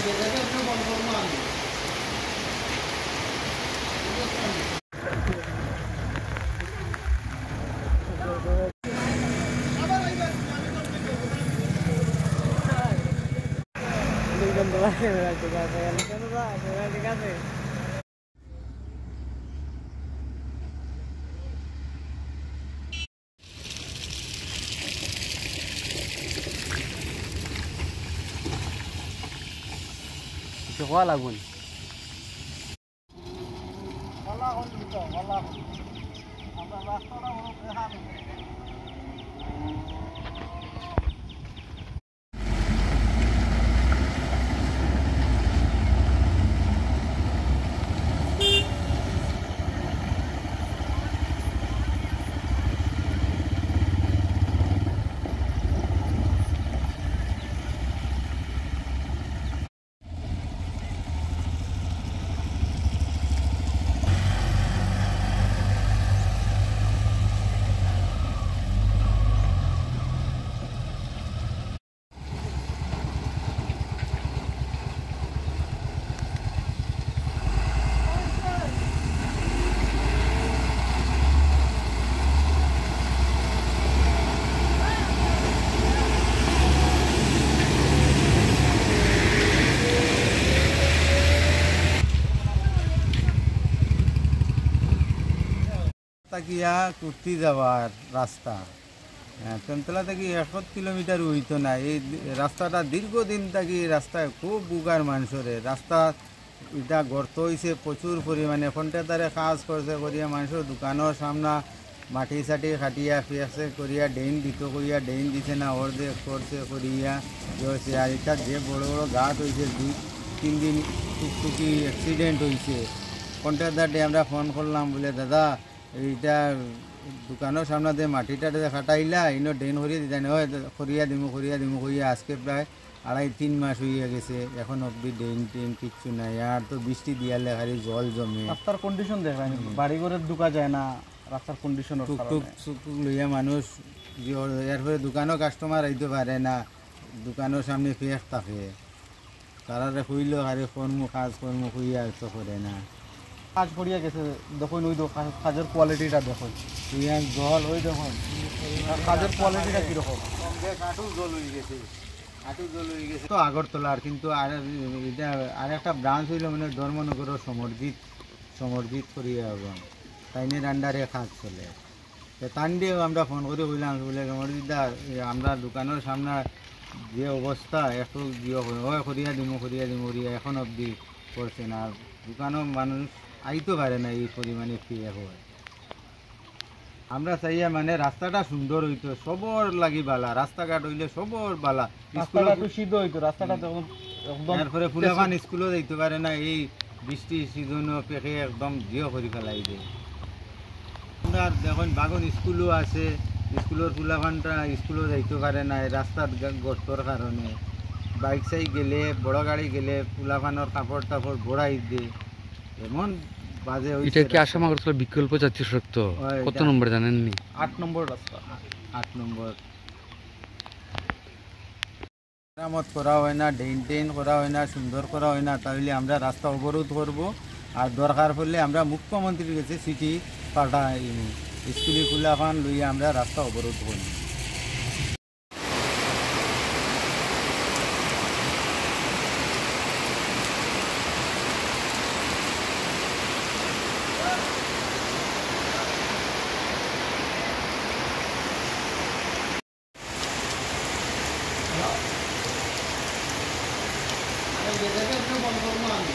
ঠিক আছে। হওয়া লাগুন তাকিয়া কুর্তি যাওয়ার রাস্তা তেমতলা থেকে 1 কিলোমিটার হইতো না। এই রাস্তাটা দীর্ঘদিন থাকি রাস্তায় খুব বুগার মানুষরে রাস্তা এটা গর্ত হয়েছে প্রচুর পরিমাণে ফোনটারে কাজ করছে করিয়া মানুষের দোকানের সামনা মাটি চাটি খাটিয়া ফেসে করিয়া ড্রেন দিত করিয়া ড্রেন দিছে না ওর যে করছে করিয়া হয়েছে। আর এটা যে বড় বড় গাছ হয়েছে 2-3 দিন টুকটুকি অ্যাক্সিডেন্ট হয়েছে। কন্ট্রাক্টরকে আমরা ফোন করলাম বলে দাদা এইটা দোকানের সামনে দিয়ে মাটিটা খাটাইলা ইনো ড্রেন করিয়ে দিতে হয় করিয়া দিমু করিয়া আজকে প্রায় 2.5-3 মাস হইয়া গেছে এখন অবধি ড্রেন টেন কিচ্ছু নাই। আর তো বৃষ্টি দিয়ালে খালি জল জমে রাস্তার কন্ডিশন দেখেন বাড়ি ঘরে ঢুকা যায় না রাস্তার কন্ডিশন টুকটুক টুকটুক লইয়া মানুষ এরপরে দোকানও কাস্টমার আইতে পারে না দোকানের সামনে ফেস থাকে তারারে খুইলেও আরে কাজ কর্ম খুইয়া তো করে না কাজ পড়িয়া গেছে দেখুন ওই কাজের কোয়ালিটিটা দেখুন জল ওই দেখুন কাজের কোয়ালিটিটা কীরকম হাঁটু জল হয়ে গেছে তো আগরতলার কিন্তু আর এটা আর একটা ব্রাঞ্চ হইল মানে ধর্মনগরের সমর্জিত করিয়া তাইনের আন্ডারে কাজ চলে তান দিয়েও আমরা ফোন করে বললাম বলে সমর্জিতদা আমরা দোকানের সামনে যে অবস্থা একটু করিয়া দিমু এখন অবধি করছে না। দোকানও মানুষ আইতে পারে না এই পরিমাণে ফিরে হয়। আমরা চাইয়া মানে রাস্তাটা সুন্দর হইতো সবর লাগি বালা রাস্তাঘাট হইলে সবর বালা সিদ্ধ হইতো রাস্তাটা তারপরে ফুলাফান স্কুলও যাইতে পারে না এই বৃষ্টি সিজনও পেকে একদম জিও করে ফেলাই দেয়। আমরা দেখুন বাগন স্কুলও আছে স্কুলের ফুলাফানটা স্কুলও যাইতে পারে না রাস্তার গর্তর কারণে বাইক সাইক গেলে বড় গাড়ি গেলে ফুলাফানোর কাপড় টাপড় বড়াই দিয়ে এমন বাজে এটা কি আসাম আগরতলা বিকল্প জাতীয় সড়ক কত নম্বর জানেননি? 8 নম্বর রাস্তা 8 নম্বর মেরামত করা হয় না ড্রেন করা হয় না সুন্দর করা হয় না তাহলে আমরা রাস্তা অবরোধ করব। আর দরকার পড়লে আমরা মুখ্যমন্ত্রীর কাছে চিঠি পাঠাই স্কুলে খুলাফান লইয়া আমরা রাস্তা অবরোধ করি। বন্ধ করবো আমি